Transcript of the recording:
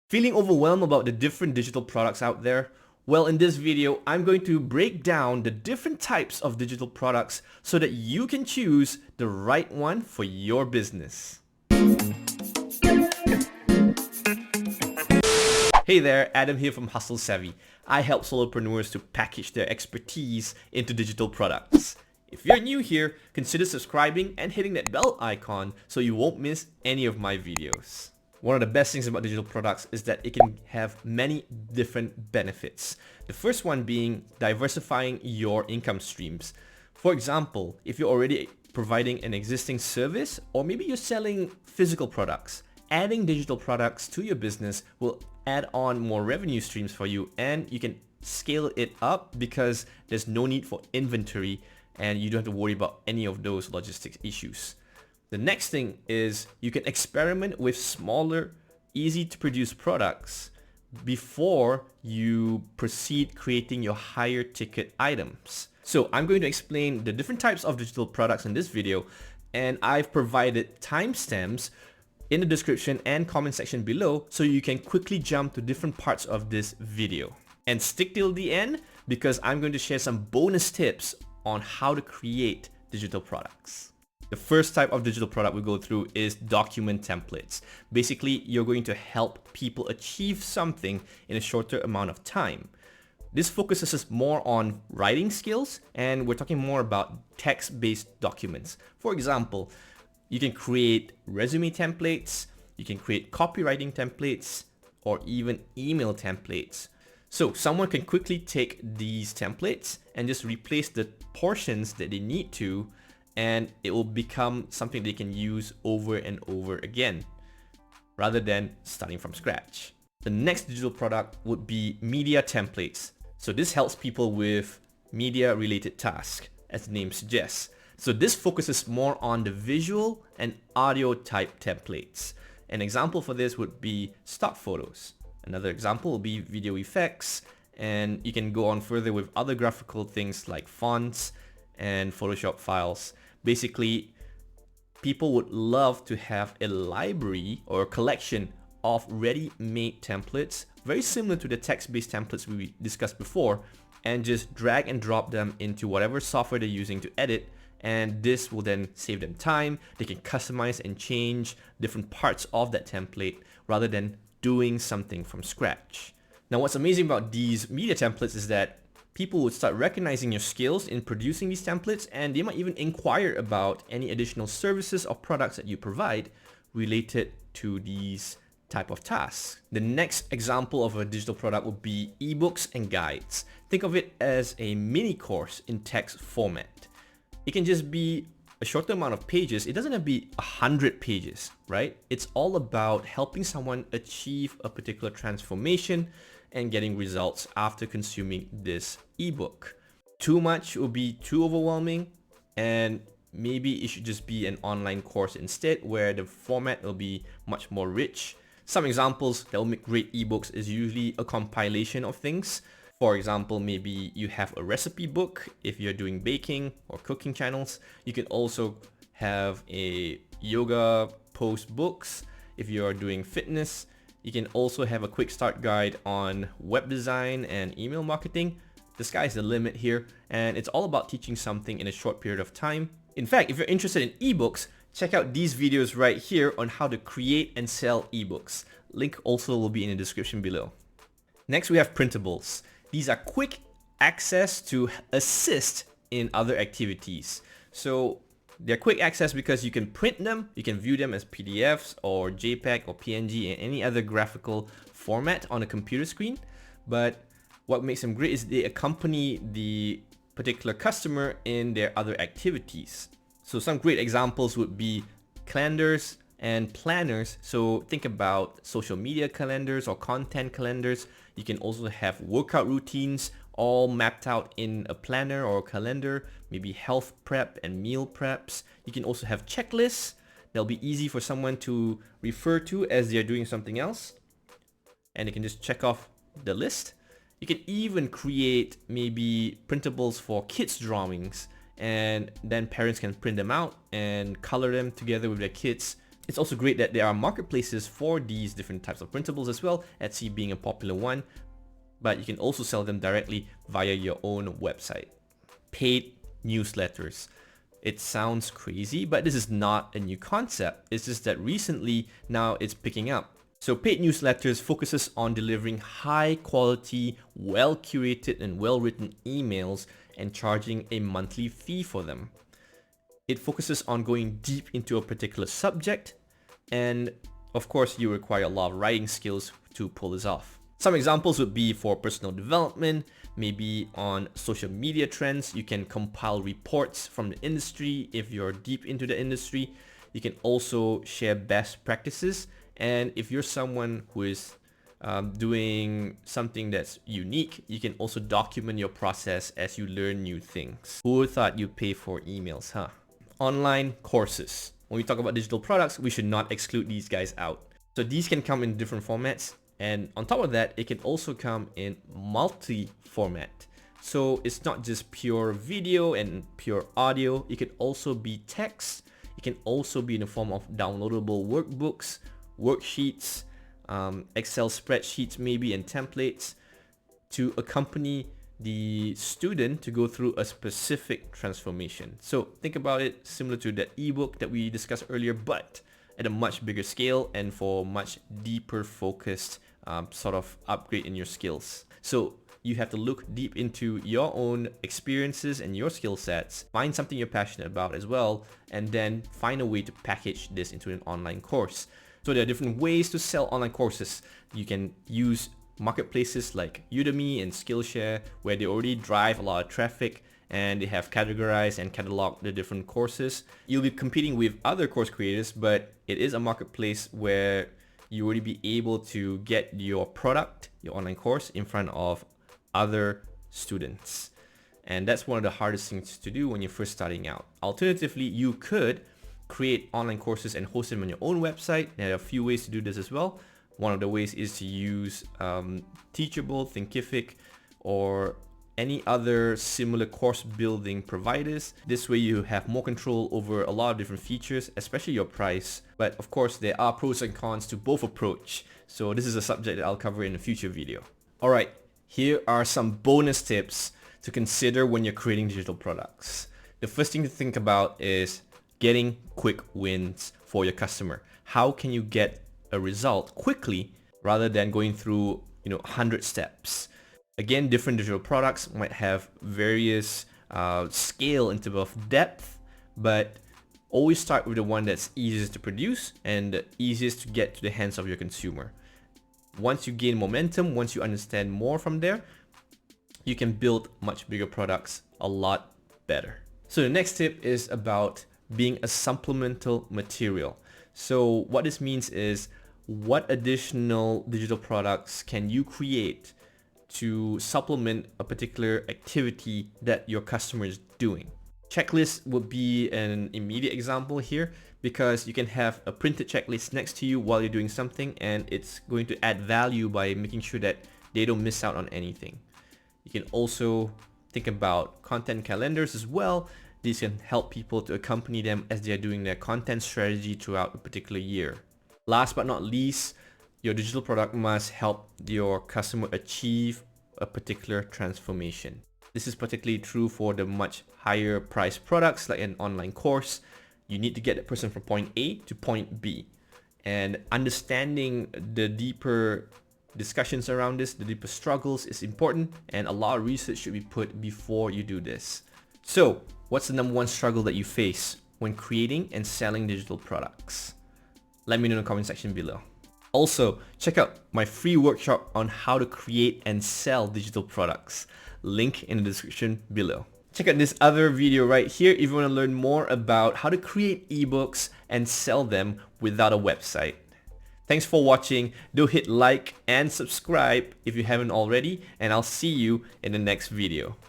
Feeling overwhelmed about the different digital products out there? Well, in this video, I'm going to break down the different types of digital products so that you can choose the right one for your business. Hey there, Adam here from Hustle Savvy. I help solopreneurs to package their expertise into digital products. If you're new here, consider subscribing and hitting that bell icon so you won't miss any of my videos. One of the best things about digital products is that it can have many different benefits. The first one being diversifying your income streams. For example, if you're already providing an existing service, or maybe you're selling physical products, adding digital products to your business will add on more revenue streams for you, and you can scale it up because there's no need for inventory and you don't have to worry about any of those logistics issues. The next thing is you can experiment with smaller, easy to produce products before you proceed creating your higher ticket items. So I'm going to explain the different types of digital products in this video, and I've provided timestamps in the description and comment section below so you can quickly jump to different parts of this video. And stick till the end because I'm going to share some bonus tips on how to create digital products. The first type of digital product we go through is document templates. Basically, you're going to help people achieve something in a shorter amount of time. This focuses more on writing skills, and we're talking more about text-based documents. For example, you can create resume templates, you can create copywriting templates, or even email templates. So someone can quickly take these templates and just replace the portions that they need to, and it will become something they can use over and over again, rather than starting from scratch. The next digital product would be media templates. So this helps people with media related tasks, as the name suggests. So this focuses more on the visual and audio type templates. An example for this would be stock photos. Another example will be video effects, and you can go on further with other graphical things like fonts and Photoshop files. Basically, people would love to have a library or a collection of ready-made templates, very similar to the text-based templates we discussed before, and just drag and drop them into whatever software they're using to edit, and this will then save them time. They can customize and change different parts of that template rather than doing something from scratch. Now, what's amazing about these media templates is that people would start recognizing your skills in producing these templates, and they might even inquire about any additional services or products that you provide related to these type of tasks. The next example of a digital product would be eBooks and guides. Think of it as a mini course in text format. It can just be a shorter amount of pages. It doesn't have to be 100 pages, right? It's all about helping someone achieve a particular transformation and getting results after consuming this ebook. Too much will be too overwhelming, and maybe it should just be an online course instead where the format will be much more rich. Some examples that will make great ebooks is usually a compilation of things. For example, maybe you have a recipe book if you're doing baking or cooking channels. You can also have a yoga post books if you're doing fitness. You can also have a quick start guide on web design and email marketing. The sky's the limit here, and it's all about teaching something in a short period of time. In fact, if you're interested in ebooks, check out these videos right here on how to create and sell ebooks. Link also will be in the description below. Next, we have printables. These are quick access to assist in other activities. So they're quick access because you can print them, you can view them as PDFs or JPEG or PNG and any other graphical format on a computer screen. But what makes them great is they accompany the particular customer in their other activities. So some great examples would be calendars and planners. So think about social media calendars or content calendars. You can also have workout routines all mapped out in a planner or a calendar, maybe health prep and meal preps. You can also have checklists that'll be easy for someone to refer to as they're doing something else, and they can just check off the list. You can even create maybe printables for kids drawings, and then parents can print them out and color them together with their kids It's also great that there are marketplaces for these different types of printables as well, Etsy being a popular one, but you can also sell them directly via your own website. Paid newsletters. It sounds crazy, but this is not a new concept. It's just that recently now it's picking up. So paid newsletters focuses on delivering high quality, well curated and well written emails and charging a monthly fee for them. It focuses on going deep into a particular subject, and of course you require a lot of writing skills to pull this off. Some examples would be for personal development, maybe on social media trends. You can compile reports from the industry if you're deep into the industry. You can also share best practices, and if you're someone who is doing something that's unique, you can also document your process as you learn new things. Who would thought you'd pay for emails, huh? Online courses. When we talk about digital products, we should not exclude these guys out. So these can come in different formats, and on top of that, it can also come in multi-format. So it's not just pure video and pure audio. It can also be text. It can also be in the form of downloadable workbooks, worksheets, Excel spreadsheets maybe, and templates to accompany the student to go through a specific transformation. So think about it similar to that ebook that we discussed earlier, but at a much bigger scale and for much deeper focused sort of upgrade in your skills. So you have to look deep into your own experiences and your skill sets, find something you're passionate about as well, and then find a way to package this into an online course. So there are different ways to sell online courses. You can use marketplaces like Udemy and Skillshare, where they already drive a lot of traffic and they have categorized and cataloged the different courses. You'll be competing with other course creators, but it is a marketplace where you already be able to get your product, your online course, in front of other students. And that's one of the hardest things to do when you're first starting out. Alternatively, you could create online courses and host them on your own website. There are a few ways to do this as well. One of the ways is to use Teachable, Thinkific, or any other similar course building providers. This way you have more control over a lot of different features, especially your price. But of course, there are pros and cons to both approach. So this is a subject that I'll cover in a future video. All right, here are some bonus tips to consider when you're creating digital products. The first thing to think about is getting quick wins for your customer. How can you get a result quickly rather than going through 100 steps? Again, different digital products might have various scale in terms of depth, but always start with the one that's easiest to produce and the easiest to get to the hands of your consumer. Once you gain momentum, once you understand more from there, you can build much bigger products a lot better. So the next tip is about being a supplemental material. So what this means is, what additional digital products can you create to supplement a particular activity that your customer is doing? Checklist would be an immediate example here, because you can have a printed checklist next to you while you're doing something, and it's going to add value by making sure that they don't miss out on anything. You can also think about content calendars as well. These can help people to accompany them as they're doing their content strategy throughout a particular year. Last but not least, your digital product must help your customer achieve a particular transformation. This is particularly true for the much higher priced products like an online course. You need to get that person from point A to point B. And understanding the deeper discussions around this, the deeper struggles, is important, and a lot of research should be put before you do this. So, what's the number one struggle that you face when creating and selling digital products? Let me know in the comment section below. Also, check out my free workshop on how to create and sell digital products. Link in the description below. Check out this other video right here if you want to learn more about how to create ebooks and sell them without a website. Thanks for watching. Do hit like and subscribe if you haven't already, and I'll see you in the next video.